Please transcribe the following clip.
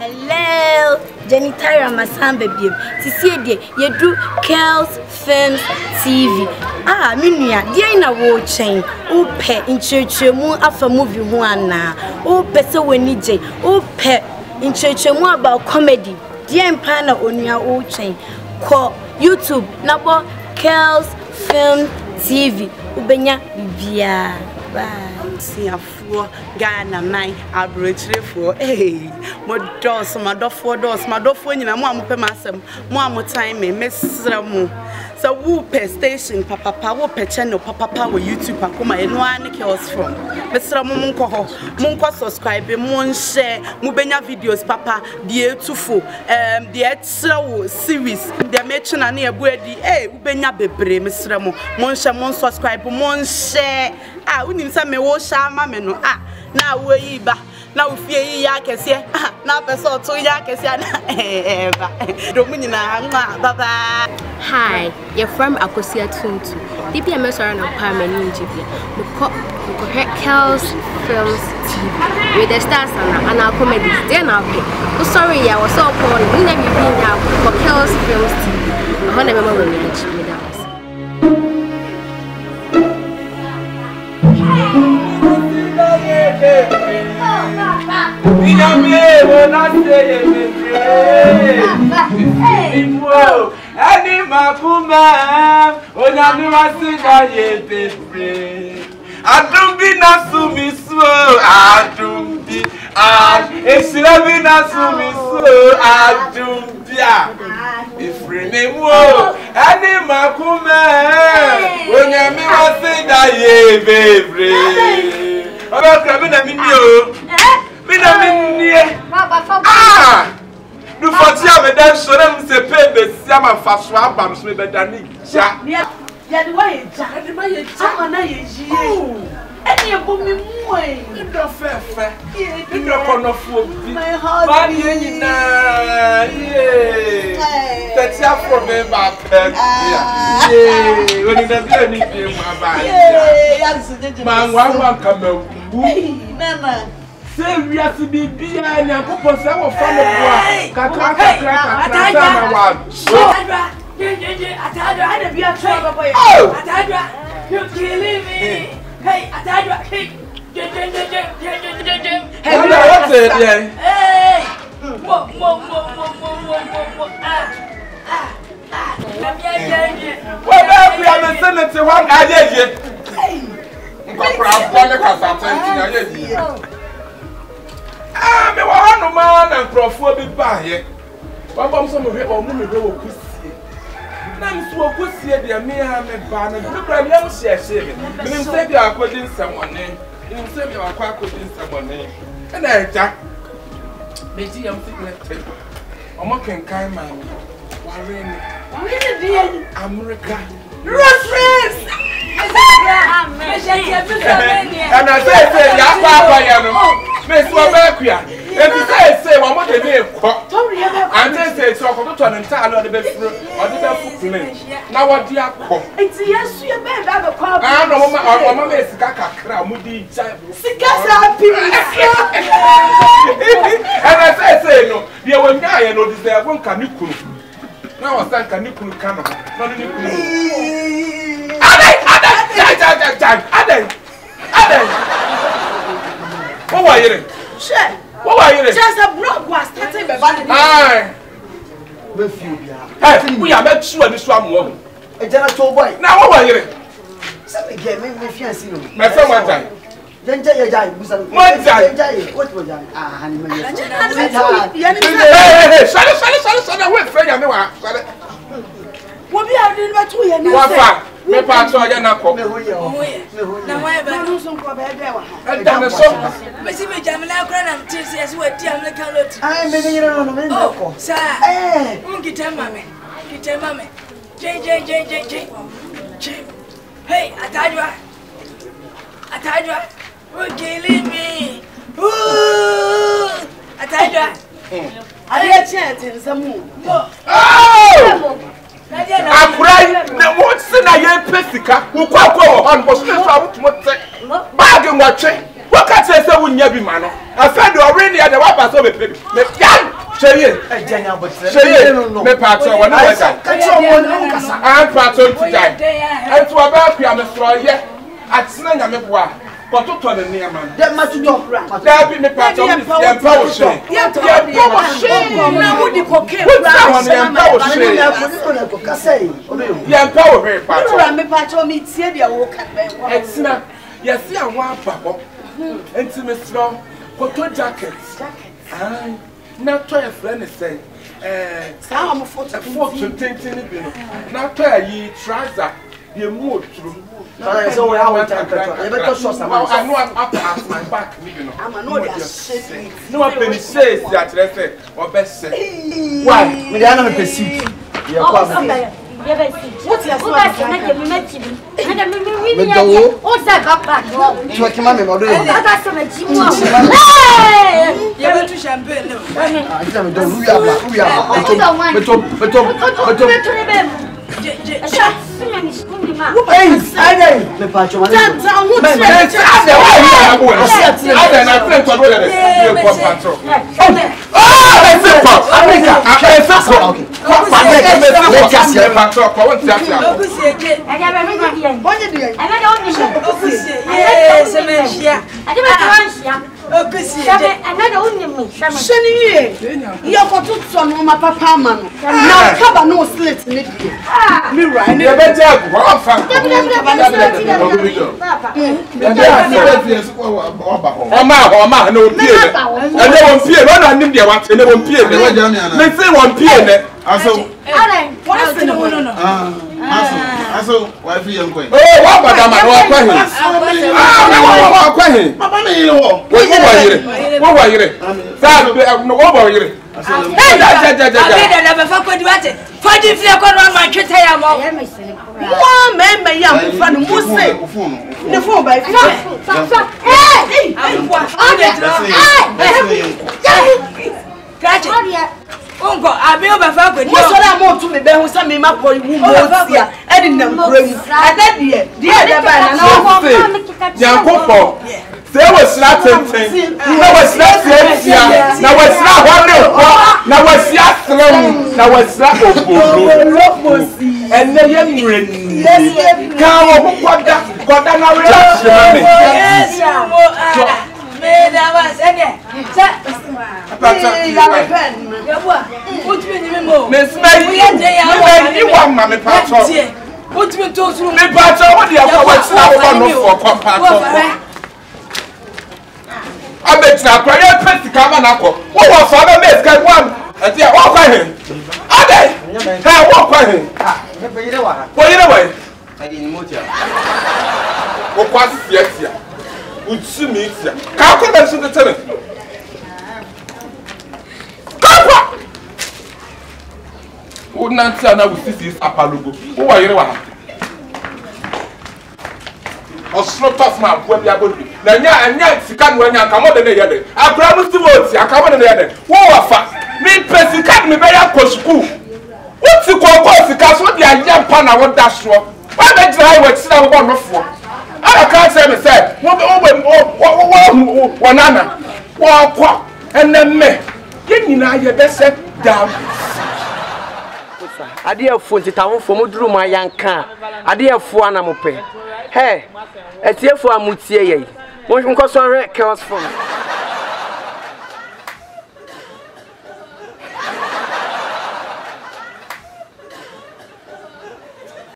Hello, Jenny Tyra Masamba babe. Sisi de yedu Kells Films TV. Ah, minua, dia na wo chen. Upe inchechemu afa movie ho ana. Upe se wani je. Upe inchechemu about comedy. Dia mpa na onua wo chen. Ko YouTube na bo Kells Film TV. Ubenya bibia. Bye. Siafuo Ghana man abrechirefo modos madofo nyina mo ampe masem mo amotan me mesra mo so wo per station papa wo per channel papa wo YouTube akoma eno ane Kells from mesra mo nko ho mo nko subscribe mo share mo benya videos papa die tufo die extra wo series de mechina na ebuadi wo benya bebre mesra mo share mo subscribe mo share unim sa me wo shama me no na wo yi ba na wo fie yi ya kese na person to ya kese na ba do munyina baba. Hi, you're from Akosia Tuntu. DPMS are on Parmeni in Jibia. We Kells Films TV with the stars and our comedies. Then I'll be. Oh, sorry, I was so poor. We never been now for Kells Films TV. I want to remember when we met you. Any makuma, onami wasina ye baby. Adumbi nasumi so, adumbi, esirabi nasumi so, adumbia. Ifrene mo, any makuma, onami wasina ye baby. Oba krabina minyo, mina minye. Du fatia me dan sorem se pebe siama faswa bam so me bedani ja Ya de way ja de ma ye ja na ye jie eni ebomi mu e do fefe e do konofu obi ba ni nyina ye tetia from me ba pe ye oni da bi ani bi ma ba ya so ma nwa kamawu nana we are to be beer and a couple of our family. Kakra, one. You're killing me. Hey, hey, what's it? Hey, well, we are the senator. One idea. Me wa no man and crofo bi ba ye. Baba so mo hwe o mu me hwe wo kusie. Na me so kusie de me ha me ba na me kra me am hye me. Me nim se bi akodi nsamone. Nim se bi akodi nsamone. Na eja. Me ji am secret. O mo kenkan ma me. Ware ni. Ware ni America. Reference. And I say ya pa ya no. Me so back here. If you say one more than me, and they say so for to an entire the best or the best plane. Now what do you call? It's yes, you may have a call. I know Mamma is Kaka, Moody, Sikasa. And I say no, there were guy and no deserve one canicu. Now I stand canicu canoe. What were you? Shit. What were you? Just a block was starting by Aye. Hey, we are not sure this one won't. A general boy. Now, what were you? Something came in with fiancé. My friend, one time. Then Jay, what was that? Hey, wait, friend, what we are doing about 2 years. What far? Me pass on your knuckle. Now, why don't some go back there? I done a song. But if you now grant TCS, what Tiam the color. I'm in Oh, sir, eh, get tell mammy. Get tell mammy. J. Hey, I told you. You're killing me. I told you. I did a chance in some moon. Oh! I'm right. Now, what's in a year, Pessica? Who quack on was not out to bag and watching. What can say so when you be man? I found already at the wife so me baby. Me can Cheye. Cheye. Me part of one of them. I'm part of today. And to about you am destroy ye. At Snanga me boa. But to turn the near man. That much to talk. There be me part of the power share. Yeah, power share. Now would the cocaine? What's that power share? Yeah, power very part. Me part of me see the walk at It's not. Yes, see, I want papa. Intimate strong. Photo jackets. Aye. Now try a friend is saying. I'm a photo. Now try ye trouser. You move through. So we are I know I'm up past my back. I'm a no one penny says that or best say. Why? We are not a pursuit. What's your Ungo, I be over for good. What's what I want to be there with some my boy who was here. I didn't know. I said, dear, there was nothing. There was nothing. Now was not one. Now was not now was not and then you come what I bet now prayer pet to come and apple. What was father made get one? And they walk by him. Are they? I walk by him. Well, you know what? I didn't move here. What was yes? Would see me here. How can I see the tenant? Come! Would not say now with this apologo. Who are you? Or slop off my when you are going to be. Now, and yet, you can't when you come on the other. I promise to vote, I come on the other. Whoa, fast. Me, Percy, can't me by a school. What's the call? What's the cast? What the young pan I want that straw? Why don't you have sit down one before? I can't say, me say, one, and then me. You know, you best set down. I dear phone to town for Mudru, my young car. I dear for Anamope. Hey, a tear for a mutier. One from Costa Chaos phone.